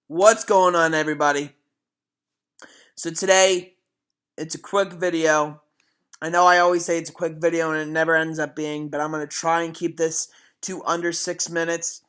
What's going on, everybody? So today, it's a quick video. I know I always say it's a quick video and it never ends up being, but I'm going to try and keep this to under 6 minutes.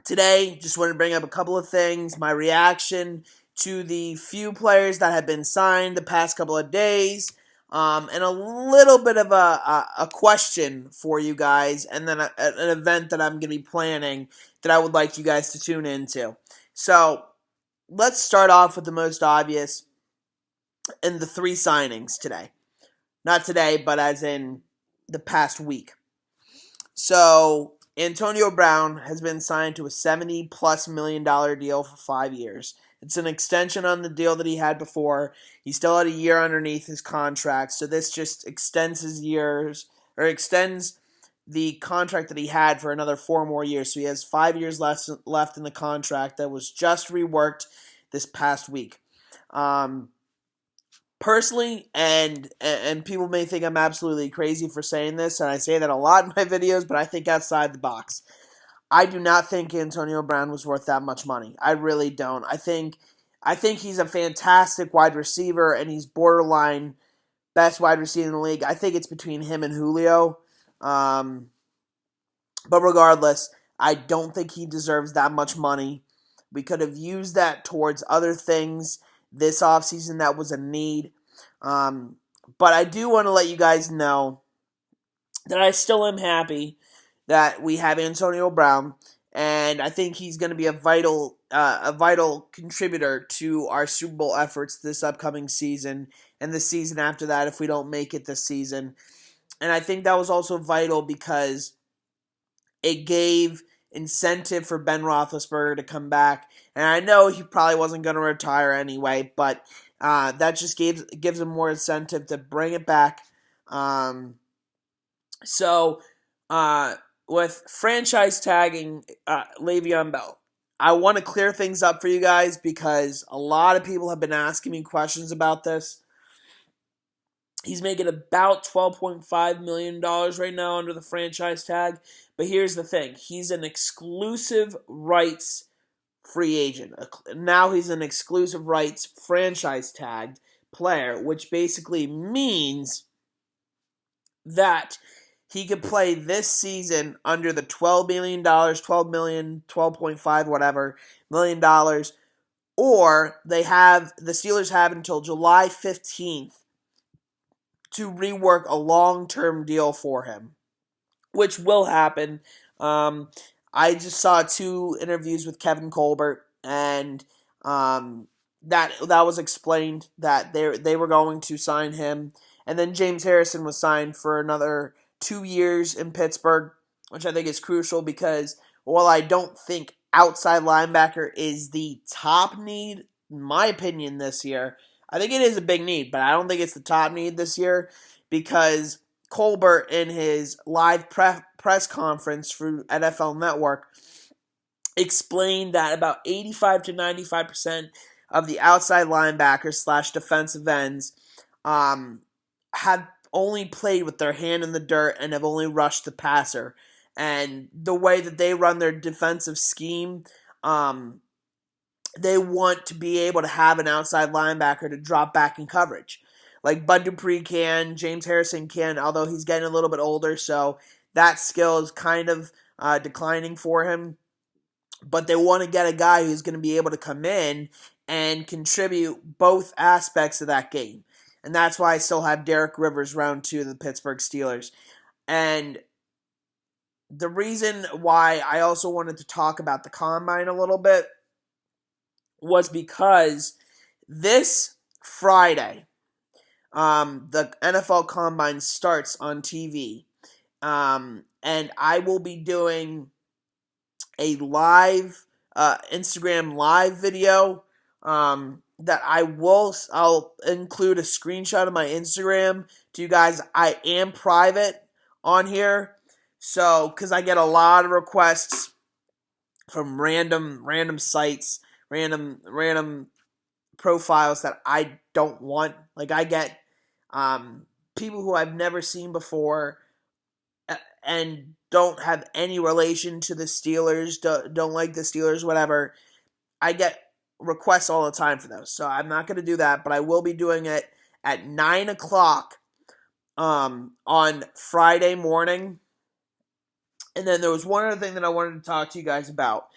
Today, just want to bring up a couple of things, my reaction to the few players that have been signed the past couple of days, and a little bit of a question for you guys, and then an event that I'm going to be planning that I would like you guys to tune into. So, let's start off with the most obvious in the three signings today. Not today, but as in the past week. So, Antonio Brown has been signed to a $70+ million deal for 5 years. It's an extension on the deal that he had before. He still had a year underneath his contract, so this just extends his years, or extends the contract that he had for another 4 more years. So he has 5 years left in the contract that was just reworked this past week. Personally, and people may think I'm absolutely crazy for saying this, and I say that a lot in my videos, but I think outside the box. I do not think Antonio Brown was worth that much money. I really don't. I think he's a fantastic wide receiver, and he's borderline best wide receiver in the league. I think it's between him and Julio. But regardless, I don't think he deserves that much money. We could have used that towards other things this offseason that was a need. But I do want to let you guys know that I still am happy that we have Antonio Brown, and I think he's going to be a vital contributor to our Super Bowl efforts this upcoming season and the season after that if we don't make it this season. And I think that was also vital because it gave incentive for Ben Roethlisberger to come back. And I know he probably wasn't going to retire anyway, but that just gives him more incentive to bring it back. So, with franchise tagging Le'Veon Bell, I want to clear things up for you guys because a lot of people have been asking me questions about this. He's making about $12.5 million right now under the franchise tag. But here's the thing. He's an exclusive rights free agent. Now he's an exclusive rights franchise tagged player, which basically means that he could play this season under the $12 million, $12 million, 12.5 whatever million dollars, or the Steelers have until July 15th to rework a long-term deal for him, which will happen. I just saw 2 interviews with Kevin Colbert, and that was explained that they were going to sign him, and then James Harrison was signed for another 2 years in Pittsburgh, which I think is crucial because while I don't think outside linebacker is the top need, in my opinion, this year, I think it is a big need, but I don't think it's the top need this year because Colbert, in his live press conference for NFL Network, explained that about 85 to 95% of the outside linebackers / defensive ends have only played with their hand in the dirt and have only rushed the passer. And the way that they run their defensive scheme, they want to be able to have an outside linebacker to drop back in coverage. Like Bud Dupree can, James Harrison can, although he's getting a little bit older, so that skill is kind of declining for him. But they want to get a guy who's going to be able to come in and contribute both aspects of that game. And that's why I still have Derek Rivers round 2 of the Pittsburgh Steelers. And the reason why I also wanted to talk about the Combine a little bit was because this Friday, the NFL Combine starts on TV, and I will be doing a live Instagram live video that I'll include a screenshot of my Instagram to you guys. I am private on here, so because I get a lot of requests from random sites, random profiles that I don't want. Like I get people who I've never seen before and don't have any relation to the Steelers, don't like the Steelers, whatever. I get requests all the time for those. So I'm not going to do that, but I will be doing it at 9 o'clock on Friday morning. And then there was one other thing that I wanted to talk to you guys about.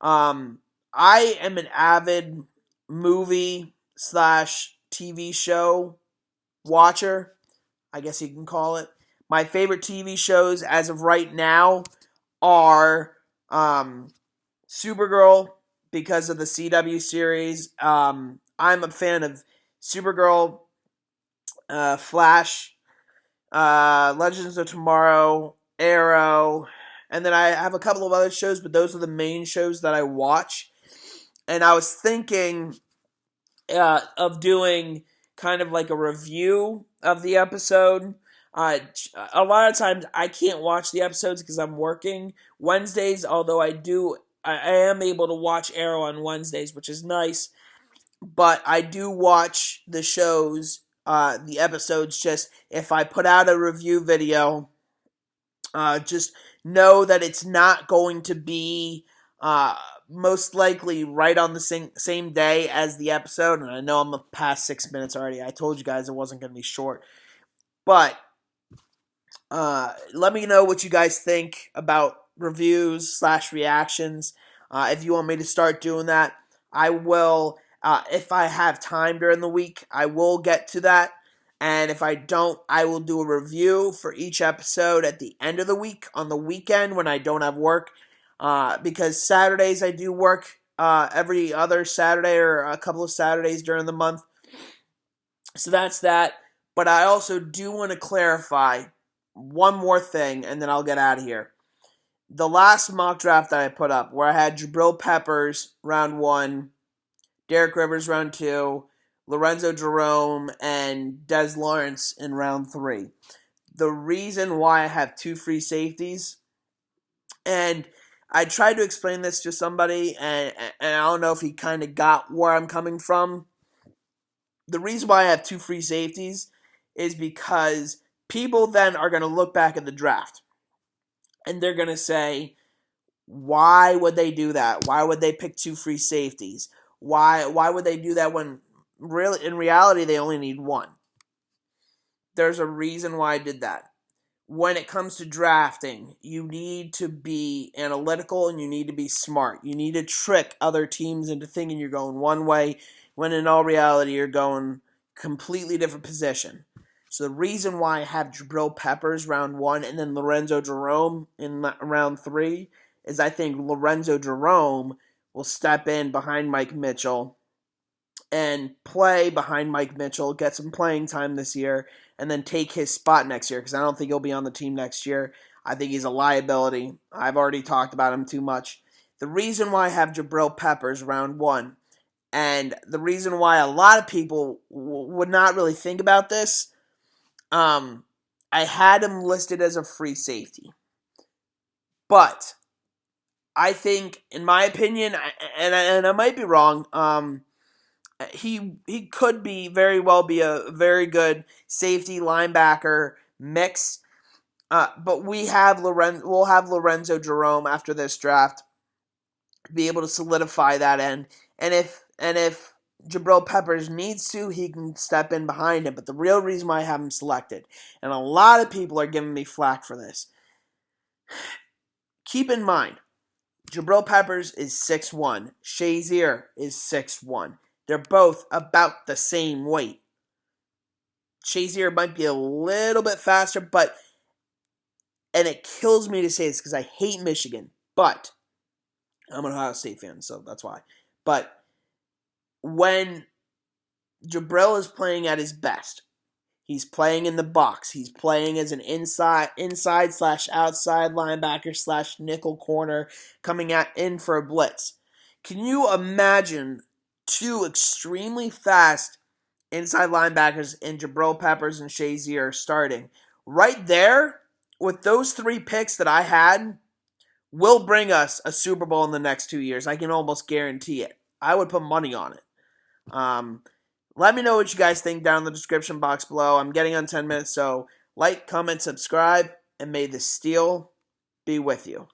I am an avid movie / TV show watcher, I guess you can call it. My favorite TV shows as of right now are Supergirl, because of the CW series. I'm a fan of Supergirl, Flash, Legends of Tomorrow, Arrow, and then I have a couple of other shows, but those are the main shows that I watch. And I was thinking of doing kind of like a review of the episode. A lot of times I can't watch the episodes because I'm working Wednesdays, although I am able to watch Arrow on Wednesdays, which is nice. But I do watch the shows, the episodes, just if I put out a review video, just know that it's not going to be most likely right on the same day as the episode. And I know I'm past 6 minutes already. I told you guys it wasn't going to be short. But let me know what you guys think about reviews / reactions. If you want me to start doing that, I will. If I have time during the week, I will get to that. And if I don't, I will do a review for each episode at the end of the week, on the weekend when I don't have work. Because Saturdays I do work every other Saturday or a couple of Saturdays during the month. So that's that. But I also do want to clarify one more thing, and then I'll get out of here. The last mock draft that I put up, where I had Jabril Peppers round 1, Derek Rivers round 2, Lorenzo Jerome, and Des Lawrence in round 3. The reason why I have 2 free safeties, and I tried to explain this to somebody, and I don't know if he kind of got where I'm coming from. The reason why I have 2 free safeties is because people then are going to look back at the draft, and they're going to say, why would they do that? Why would they pick 2 free safeties? Why would they do that when really in reality they only need 1? There's a reason why I did that. When it comes to drafting, you need to be analytical and you need to be smart. You need to trick other teams into thinking you're going one way when in all reality you're going completely different position. So the reason why I have Jabril Peppers round 1 and then Lorenzo Jerome in round 3 is I think Lorenzo Jerome will step in behind Mike Mitchell and play behind Mike Mitchell, get some playing time this year, and then take his spot next year, because I don't think he'll be on the team next year. I think he's a liability. I've already talked about him too much. The reason why I have Jabril Peppers round 1, and the reason why a lot of people would not really think about this, I had him listed as a free safety. But I think, in my opinion, and I might be wrong, he could very well be a very good safety linebacker mix. But we'll have Lorenzo Jerome after this draft be able to solidify that end. And if Jabril Peppers needs to, he can step in behind him. But the real reason why I have him selected, and a lot of people are giving me flack for this, keep in mind, Jabril Peppers is 6'1". Shazier is 6'1". They're both about the same weight. Shazier might be a little bit faster, and it kills me to say this because I hate Michigan, but I'm an Ohio State fan, so that's why. But when Jabril is playing at his best, he's playing in the box. He's playing as an inside / outside linebacker / nickel corner coming in for a blitz. Can you imagine 2 extremely fast inside linebackers in Jabril Peppers and Shazier starting? Right there, with those 3 picks that I had, will bring us a Super Bowl in the next 2 years. I can almost guarantee it. I would put money on it. Let me know what you guys think down in the description box below. I'm getting on 10 minutes, so like, comment, subscribe, and may the steel be with you.